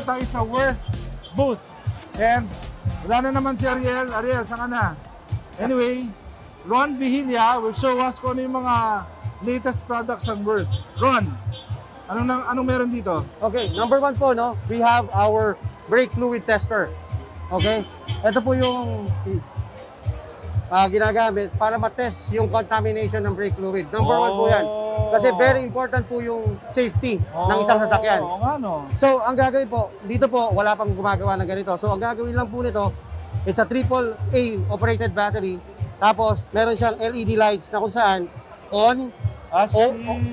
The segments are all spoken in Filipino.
tayo sa Worth booth. And wala na naman si Ariel. Ariel, saan ka na? Anyway, Ron Vihilla will show us kung ano yung mga latest products ng Worth. Ron, anong meron dito? Okay, number 1 po, no? We have our brake fluid tester. Okay? Ito po yung ginagamit para matest yung contamination ng brake fluid. Number 1 po yan. Kasi very important po yung safety ng isang sasakyan. Oo nga, no? So, ang gagawin po, dito po, wala pang gumagawa ng ganito. So, ang gagawin lang po nito, it's a AAA operated battery. Tapos, meron siyang LED lights na kung saan on,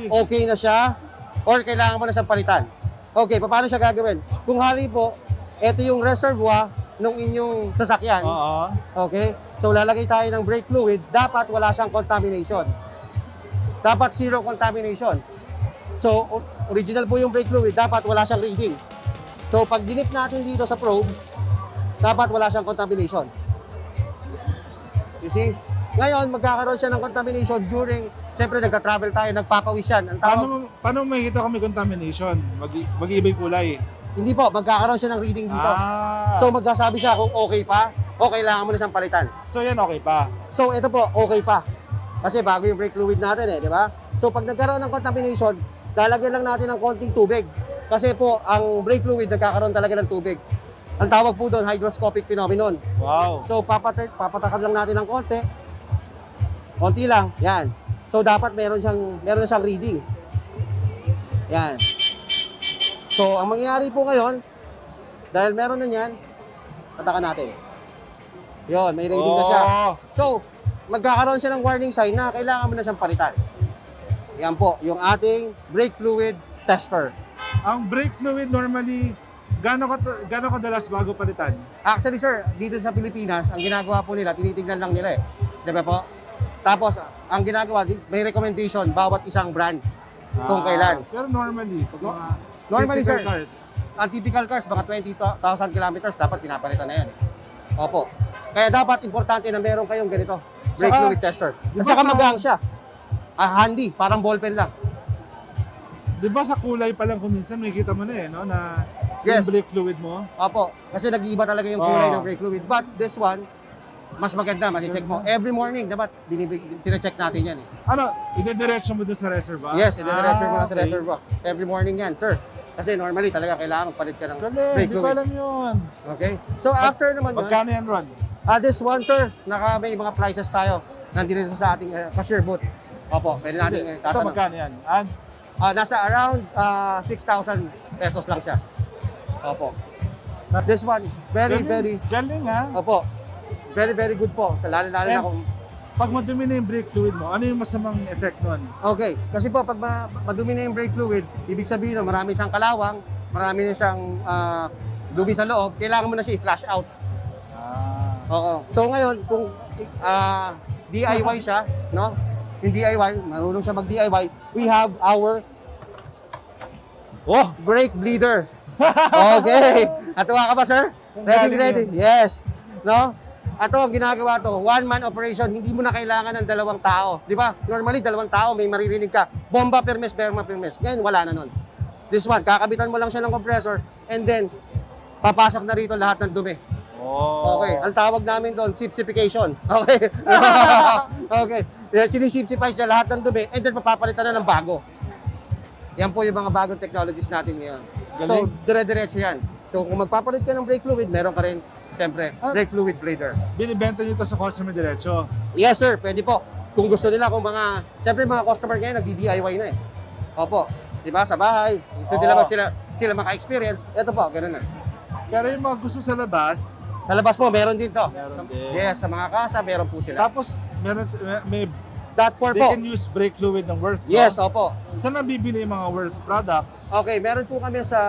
okay na siya, or kailangan mo na siyang palitan. Okay, paano siya gagawin? Kung hali po, ito yung reservoir ng inyong sasakyan. Oo. Okay? So, lalagay tayo ng brake fluid. Dapat wala siyang contamination. Dapat zero contamination. So, original po yung brake fluid. Dapat wala siyang reading. So, pag dinip natin dito sa probe, dapat wala siyang contamination. You see? Ngayon, magkakaroon siya ng contamination during, siyempre, nagka-travel tayo, nagpapawis yan. Ang tawag, Paano makikita kung may contamination? Mag-iiba yung kulay. hindi po, magkakaroon siya ng reading dito. So, magsasabi siya kung okay pa o kailangan mo na siyang palitan. So yan okay pa. So, ito po, okay pa. Kasi bago yung brake fluid natin di ba? So, pag nagkaroon ng contamination, lalagyan lang natin ng konting tubig. Kasi po, ang brake fluid nagkakaroon talaga ng tubig. Ang tawag po doon, hygroscopic phenomenon. Wow. So, papatakan lang natin ng konti. Konti lang, yan. So, dapat meron na siyang reading. Yan. So, ang mangyayari po ngayon, dahil meron na yan, patakan natin. Yon, may reading na siya. So, magkakaroon siya ng warning sign na kailangan mo na siyang palitan. Yan po, yung ating brake fluid tester. Ang brake fluid normally, gaano kadalas bago palitan? Actually, sir, dito sa Pilipinas, ang ginagawa po nila, tinitingnan lang nila Di ba po? Tapos, ang ginagawa, may recommendation bawat isang brand kung kailan. Pero normally, pag mga Normally, typical sir, cars, ang typical cars, mga 20,000 kilometers, dapat pinapalitan na yan. Opo. Kaya dapat importante na meron kayong ganito, brake Saka, fluid tester. di At ba saka sa- magaan siya. Handy, parang ballpen lang. di ba sa kulay pa lang kuminsan, makikita mo na no, na Yes. yung brake fluid mo. Opo. Kasi nag-iiba talaga yung kulay Oo. ng brake fluid. But this one, mas maganda, mati-check mo. Every morning, dapat tine-check natin yan Ano, idediretso mo dun sa reservoir? Yes, ide-diretso mo na sa okay. reservoir. Every morning yan, sir. Kasi normally talaga kailangan magpalit ka ng Galing, brake di ko fluid. alam yun. Okay? So after naman nun, Magkano yan, Ron? this one, sir, may mga prices tayo. Nandito sa ating cashier booth. Opo, pwede natin Ito, tatanong. magkano yan? And, Nasa around 6,000 pesos lang siya. Opo. This one, very, galing ha? opo, very, very good po. Sa lalo na And- kung, Pag madumi na yung brake fluid mo, ano yung masamang effect nun? okay. Kasi po, pag madumi na yung brake fluid, ibig sabihin, marami siyang kalawang, marami na siyang dumi sa loob, kailangan mo na siya i-flush out. Oo. So ngayon, kung DIY siya, no? Yung DIY, marunong siya mag-DIY, we have our brake bleeder. Okay. Natuwa ka ba, sir? Ready? Yes. No? Ato, ang ginagawa to, one-man operation, hindi mo na kailangan ng 2 tao. Di ba? Normally, 2 tao, may maririnig ka. Bomba permes, berma permes. Ngayon, wala na nun. This one, kakabitan mo lang siya ng compressor, and then, papasok na rito lahat ng dumi. Okay. Ang tawag namin doon, sipsification. Okay. Okay. Sinisipsify siya lahat ng dumi, and then papapalitan na ng bago. Yan po yung mga bagong technologies natin ngayon. So, Galing. dire-diretso yan. So, kung magpapalit ka ng brake fluid, meron ka rin, siyempre, brake fluid bleeder. Binibenta nyo ito sa customer diretso. Yes, sir. Pwede po. Kung gusto nila, kung siyempre mga customer ngayon, nagdi-DIY na Opo. Di ba? Sa bahay. Gusto nila sila maka-experience. Ito po, ganun na. Pero yung mga gusto sa labas, Sa labas po, meron din to. Meron din. Yes, sa mga kasa, meron po sila. tapos may That4 they po. can use brake fluid ng Worth. Yes, no? opo. Saan nabibili yung mga Worth products? Okay, meron po kami sa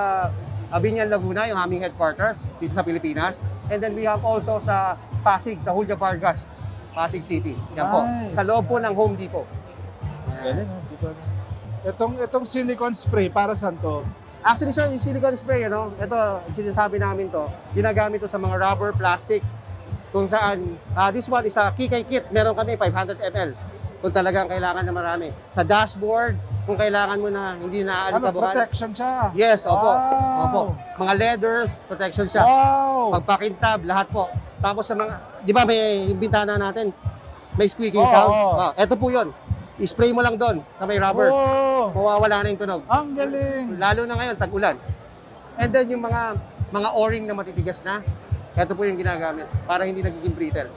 Abinian, Laguna, yung aming headquarters dito sa Pilipinas. And then we have also sa Pasig, sa Julio Vargas, Pasig City. Yan po. Nice. Sa loob po ng Home Depot. Galing, ha? Dito. Itong silicone spray, para saan to? Actually, sir, yung silicone spray, ito, sinasabi namin to, ginagamit to sa mga rubber, plastic, kung saan, this one is a Kikay kit, meron kami 500 ml. kung talagang kailangan na marami. Sa dashboard, kung kailangan mo na hindi na Ano, aalikabukan. protection siya. Yes, opo. Wow. Opo. Mga leathers, protection siya. Wow. Pagpakintab, lahat po. Tapos sa mga, di ba may yung bintana natin, may squeaking Oo, sound. oo. Oh, eto po yun. I-spray mo lang doon sa may rubber. Oh, Mawawala na yung tunog. ang galing. Lalo na ngayon, tag-ulan. And then yung mga o-ring na matitigas na, eto po yung ginagamit para hindi nagiging brittle.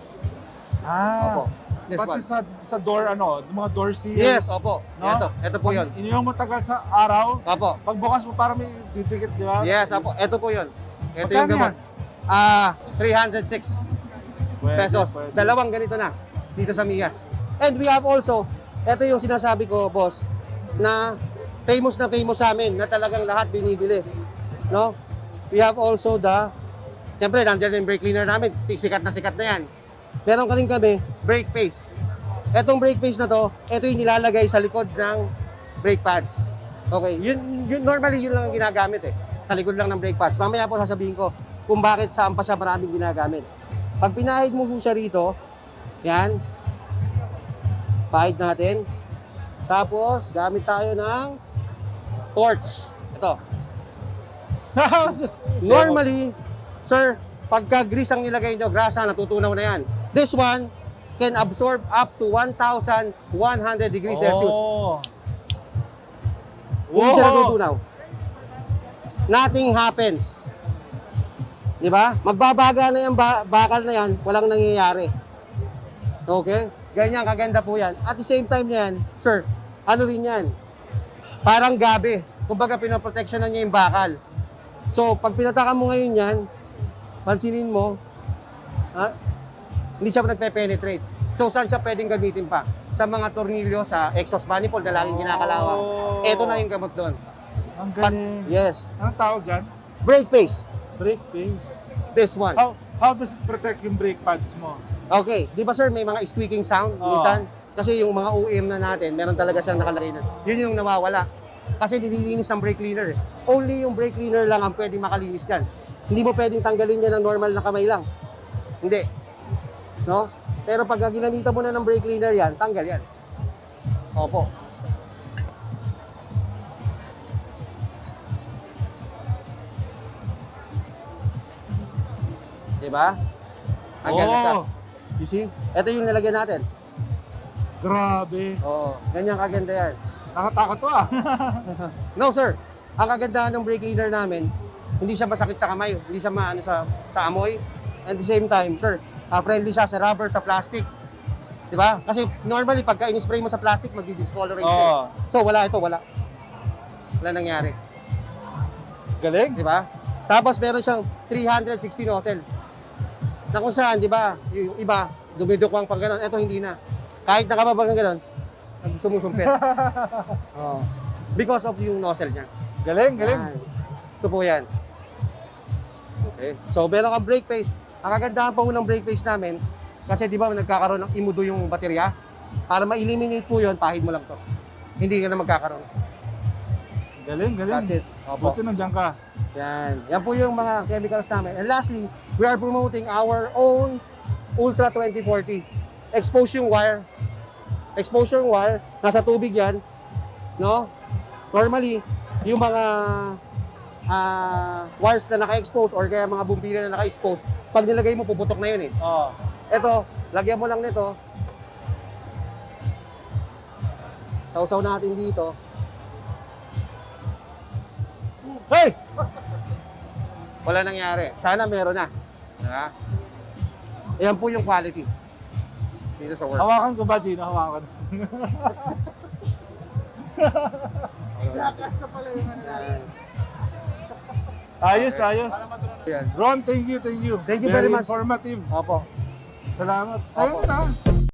Opo. This Pati one. sa door, yung mga door seal. Yes, opo. No? Ito po yun. Yung matagal sa araw, Opo. pagbukas mo para may didikit, di ba? Yes, opo. Ito po yun. Ito Magkano yung gamot. yan? 306 Pwede, pesos. pwede. Dalawang ganito na dito sa Miyas. And we have also, ito yung sinasabi ko, boss, na famous sa amin na talagang lahat binibili. No? We have also siyempre, nandiyan yung brake cleaner namin. Sikat na yan. Meron ka rin kami, brake paste. Etong brake paste na to, ito yung nilalagay sa likod ng brake pads. Okay, normally yun lang ang ginagamit sa likod lang ng brake pads. Mamaya po sasabihin ko kung bakit saan pa siya maraming ginagamit. Pag pinahid mo po siya rito, yan, pahid natin. Tapos, gamit tayo ng torch. Ito. Normally, sir, pagka grease ang nilagay nyo, grasa, natutunaw na yan. This one can absorb up to 1,100 degrees Celsius. Oh. Hindi siya natutunaw. Nothing happens. Di ba? Magbabaga na yung bakal na yan, walang nangyayari. Okay? Ganyan, kaganda po yan. At the same time yan, sir, ano rin yan? Parang gabi. Kumbaga, pinoprotection na niya yung bakal. So, pag pinatakan mo ngayon yan, pansinin mo, hindi siya nagpe-penetrate. So, saan siya pwedeng gamitin pa? Sa mga tornilyo, sa exhaust manifold na laging kinakalawang. Ito na yung gamot doon. Ang galing. Yes. Anong tawag dyan? Brake paste. Brake paste. This one. How does it protect yung brake pads mo? Okay. Di ba sir, may mga squeaking sound Oo. minsan? Kasi yung mga OEM na natin, meron talaga siyang nakalagay na. Yun yung nawawala. Kasi nililinis ng brake cleaner. Only yung brake cleaner lang ang pwedeng makalinis dyan. Hindi mo pwedeng tanggalin yan ng normal na kamay lang. Hindi. No? Pero pag ginamitan mo na ng brake cleaner yan, tanggal yan. Opo. Diba? Tanggal na siya. You see? Ito yung nilagyan natin. Grabe. Oo. Ganyan kaganda yan. Nakatakot to ah. No, sir. Ang kagandahan ng brake cleaner namin, hindi siya masakit sa kamay, hindi siya maano sa amoy. And at the same time, sir, friendly siya sa rubber, sa plastic. 'Di ba? Kasi normally pagka in-spray mo sa plastic, magdi-discolorate siya. Oo. So wala ito, wala. Wala nangyari, Galing. 'di ba? Tapos meron siyang 360 nozzle. Na kung saan, 'di ba? Yung iba, dumidukwang pag gano'n, ito hindi na. Kahit nakababag ng gano'n, sumusumpit. Oh. Because of yung nozzle niya. Galing, galing. Yan. Ito po yan. Okay. So, meron kang brake paste. Ang kagandahan po ng brake paste namin, kasi di ba nagkakaroon ng imudo yung baterya, para ma-eliminate po yun, pahid mo lang to. Hindi ka na magkakaroon. Galing, galing. That's it. Opo. Buti nandiyan ka. Yan. Yan po yung mga chemicals namin. And lastly, we are promoting our own Ultra 2040. Exposure wire. Exposure wire. Nasa tubig yan. No? Normally, yung mga wires na naka-expose or kaya mga bumpira na naka-expose, pag nilagay mo, puputok na yun eh. Oh. Ito, lagyan mo lang nito. Sausaw natin dito. Hey! Wala nangyari. Sana meron na. Diba? Ayan po yung quality dito sa work. Hawakan ko ba, Gino? Hawakan. Ayan. Ayos, ayos. Ayan. Ron, thank you, thank you. Thank you very much. Informative. Opo. Salamat. Sa'yo Opo. na.